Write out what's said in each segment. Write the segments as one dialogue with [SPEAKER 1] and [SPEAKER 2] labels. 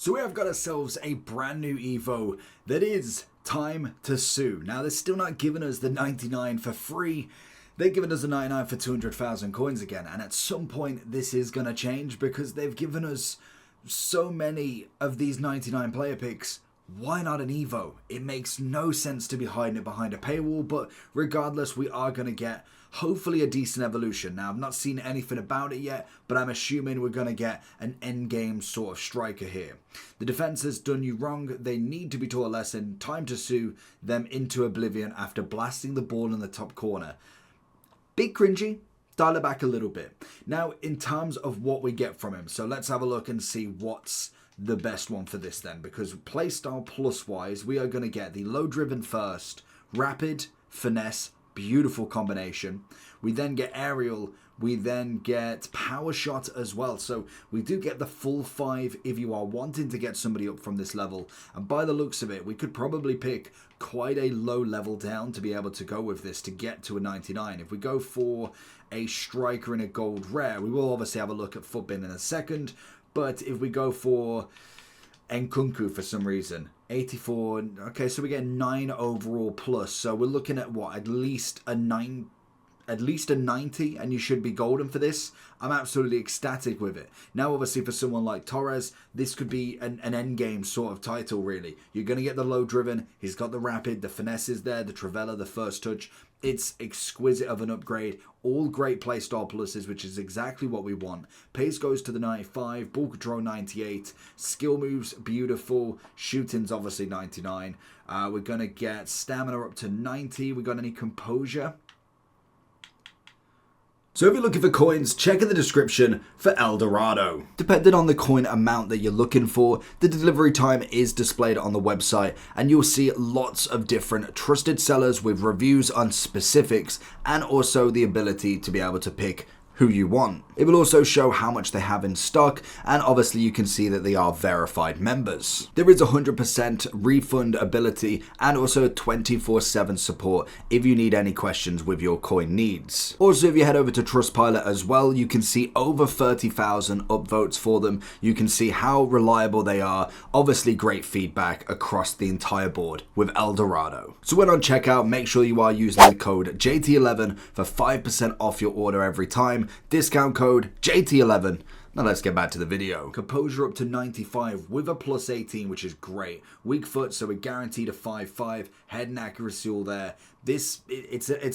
[SPEAKER 1] So we have got ourselves a brand new Evo that is Time to Sue. Now they're still not giving us the 99 for free. They're giving us a 99 for 200,000 coins again. And at some point this is going to change because they've given us so many of these 99 player picks. Why not an Evo? It makes no sense to be hiding it behind a paywall, but regardless, we are going to get hopefully a decent evolution. Now, I've not seen anything about it yet, but I'm assuming we're going to get an endgame sort of striker here. The defense has done you wrong. They need to be taught a lesson. Time to sue them into oblivion after blasting the ball in the top corner. Bit cringy. Dial it back a little bit. Now, in terms of what we get from him, so let's have a look and see what's the best one for this then, because playstyle plus wise we are going to get the low driven first, rapid, finesse, beautiful combination. We then get aerial, we then get power shot as well, so we do get the full 5 if you are wanting to get somebody up from this level. And by the looks of it, we could probably pick quite a low level down to be able to go with this to get to a 99. If we go for a striker in a gold rare, we will obviously have a look at Footbin in a second. But if we go for Nkunku for some reason, 84, okay, so we get 9 overall plus. So we're looking at what, at least a 90, and you should be golden for this. I'm absolutely ecstatic with it. Now, obviously, for someone like Torres, this could be an endgame sort of title, really. You're going to get the low driven. He's got the rapid, the finesse is there, the Trivela, the first touch. It's exquisite of an upgrade. All great playstyle pluses, which is exactly what we want. Pace goes to the 95, ball control 98, skill moves beautiful, shooting's obviously 99. We're going to get stamina up to 90. We got any composure? So if you're looking for coins, check in the description for Eldorado. Depending on the coin amount that you're looking for, the delivery time is displayed on the website, and you'll see lots of different trusted sellers with reviews on specifics and also the ability to be able to pick who you want. It will also show how much they have in stock, and obviously you can see that they are verified members. There is 100% refund ability and also 24/7 support if you need any questions with your coin needs. Also, if you head over to Trustpilot as well, you can see over 30,000 upvotes for them. You can see how reliable they are. Obviously great feedback across the entire board with Eldorado. So when on checkout, make sure you are using the code JT11 for 5% off your order every time. Discount code JT11. Now let's get back to the video. Composure up to 95 with a plus 18, which is great. Weak foot, so we're guaranteed a 5-5. Head and accuracy all there. It's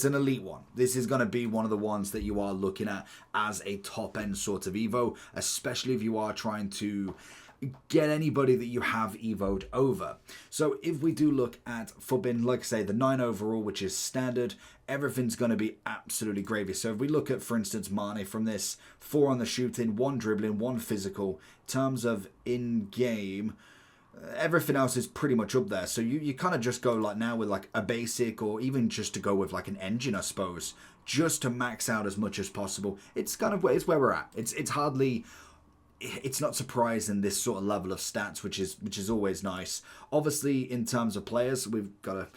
[SPEAKER 1] an elite one. This is going to be one of the ones that you are looking at as a top end sort of Evo, especially if you are trying to get anybody that you have evoed over. So if we do look at Footbin, like I say, the 9 overall, which is standard, everything's going to be absolutely gravy. So if we look at, for instance, Mane from this, 4 on the shooting, 1 dribbling, 1 physical. In terms of in-game, everything else is pretty much up there. So you kind of just go like now with like a basic, or even just to go with like an engine, I suppose, just to max out as much as possible. It's kind of it's where we're at. It's not surprising, this sort of level of stats, which is always nice. Obviously, in terms of players, we've got to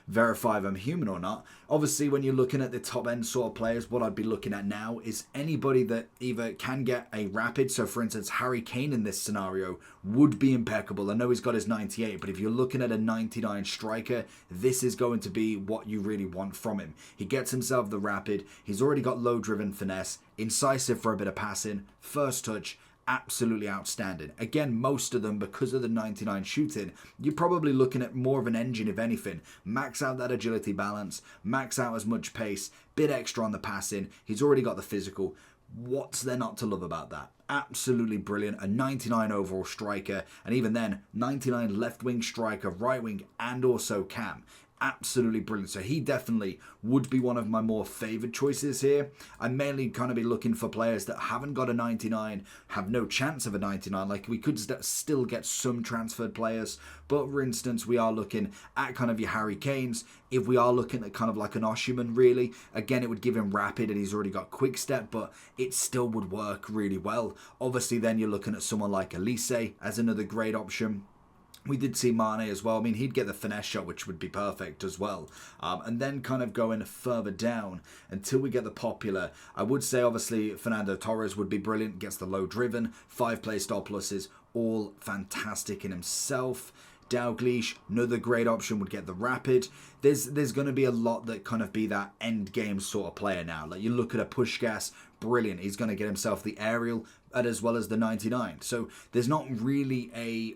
[SPEAKER 1] verify if I'm human or not. Obviously, when you're looking at the top end sort of players, what I'd be looking at now is anybody that either can get a rapid. So for instance, Harry Kane in this scenario would be impeccable. I know he's got his 98, but if you're looking at a 99 striker, this is going to be what you really want from him. He gets himself the rapid. He's already got low driven finesse, incisive for a bit of passing, first touch, absolutely outstanding. Again, most of them, because of the 99 shooting, you're probably looking at more of an engine, if anything. Max out that agility balance, max out as much pace, bit extra on the passing. He's already got the physical. What's there not to love about that? Absolutely brilliant. A 99 overall striker, and even then, 99 left wing striker, right wing, and also cam. Absolutely brilliant. So he definitely would be one of my more favored choices here. I mainly kind of be looking for players that haven't got a 99, have no chance of a 99. Like we could still get some transferred players, but for instance, we are looking at kind of your Harry Kanes. If we are looking at kind of like an Osimhen, really, again, it would give him rapid, and he's already got quick step, but it still would work really well. Obviously, then you're looking at someone like Elise as another great option. We did see Mane as well. I mean, he'd get the finesse shot, which would be perfect as well. And then kind of going further down until we get the popular. I would say, obviously, Fernando Torres would be brilliant. Gets the low driven, 5 play style pluses, all fantastic in himself. Dalglish, another great option, would get the rapid. There's going to be a lot that kind of be that end game sort of player now. Like you look at a Puskás, brilliant. He's going to get himself the aerial as well as the 99. So there's not really a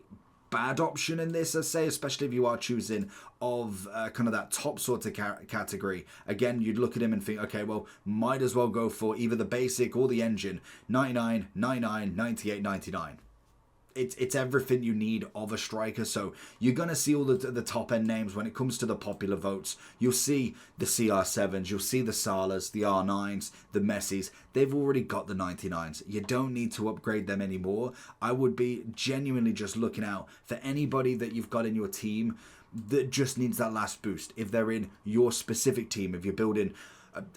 [SPEAKER 1] bad option in this, I say, especially if you are choosing of kind of that top sort of category. Again, you'd look at him and think, okay, well, might as well go for either the basic or the engine. 99, 99, 98, 99. It's everything you need of a striker. So you're going to see all the top end names when it comes to the popular votes. You'll see the CR7s, you'll see the Salas, the R9s, the Messis. They've already got the 99s. You don't need to upgrade them anymore. I would be genuinely just looking out for anybody that you've got in your team that just needs that last boost. If they're in your specific team, if you're building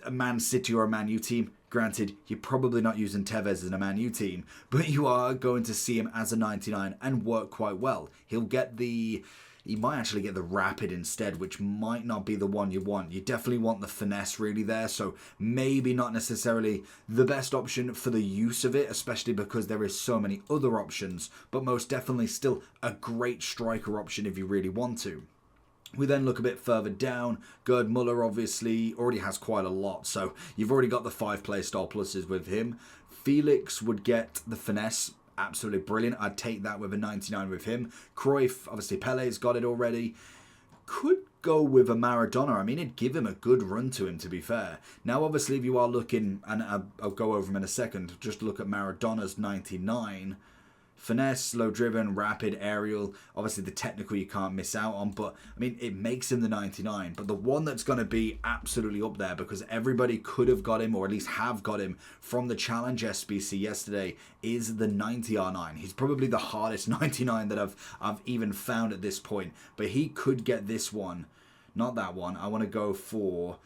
[SPEAKER 1] a Man City or a Man U team, granted, you're probably not using Tevez in a Man U team, but you are going to see him as a 99 and work quite well. He might actually get the rapid instead, which might not be the one you want. You definitely want the finesse really there, so maybe not necessarily the best option for the use of it, especially because there is so many other options, but most definitely still a great striker option if you really want to. We then look a bit further down. Gerd Muller obviously already has quite a lot, so you've already got the 5 playstyle pluses with him. Felix would get the finesse, absolutely brilliant. I'd take that with a 99 with him. Cruyff, obviously Pele's got it already. Could go with a Maradona. I mean, it'd give him a good run to him, to be fair. Now, obviously, if you are looking, and I'll go over him in a second, just look at Maradona's 99. Finesse, slow driven, rapid, aerial. Obviously the technical you can't miss out on, but I mean it makes him the 99. But the one that's going to be absolutely up there because everybody could have got him or at least have got him from the Challenge SBC yesterday is the 90 R9. He's probably the hardest 99 that I've even found at this point. But he could get this one, not that one. I want to go for...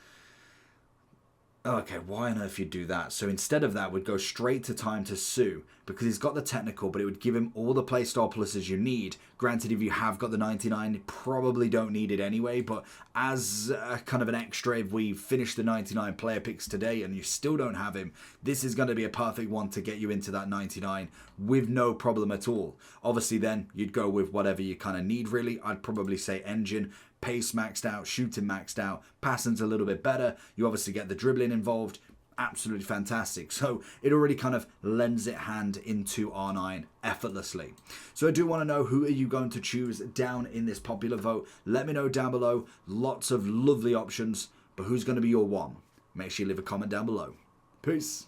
[SPEAKER 1] Okay, why on earth you'd do that? So instead of that, we'd go straight to Time to Sue because he's got the technical, but it would give him all the playstyle pluses you need. Granted, if you have got the 99, you probably don't need it anyway, but as kind of an extra, if we finish the 99 player picks today and you still don't have him, this is going to be a perfect one to get you into that 99 with no problem at all. Obviously then, you'd go with whatever you kind of need really. I'd probably say engine. Pace maxed out, shooting maxed out, passing's a little bit better. You obviously get the dribbling involved. Absolutely fantastic. So it already kind of lends it hand into R9 effortlessly. So I do want to know, who are you going to choose down in this popular vote? Let me know down below. Lots of lovely options, but who's going to be your one? Make sure you leave a comment down below. Peace.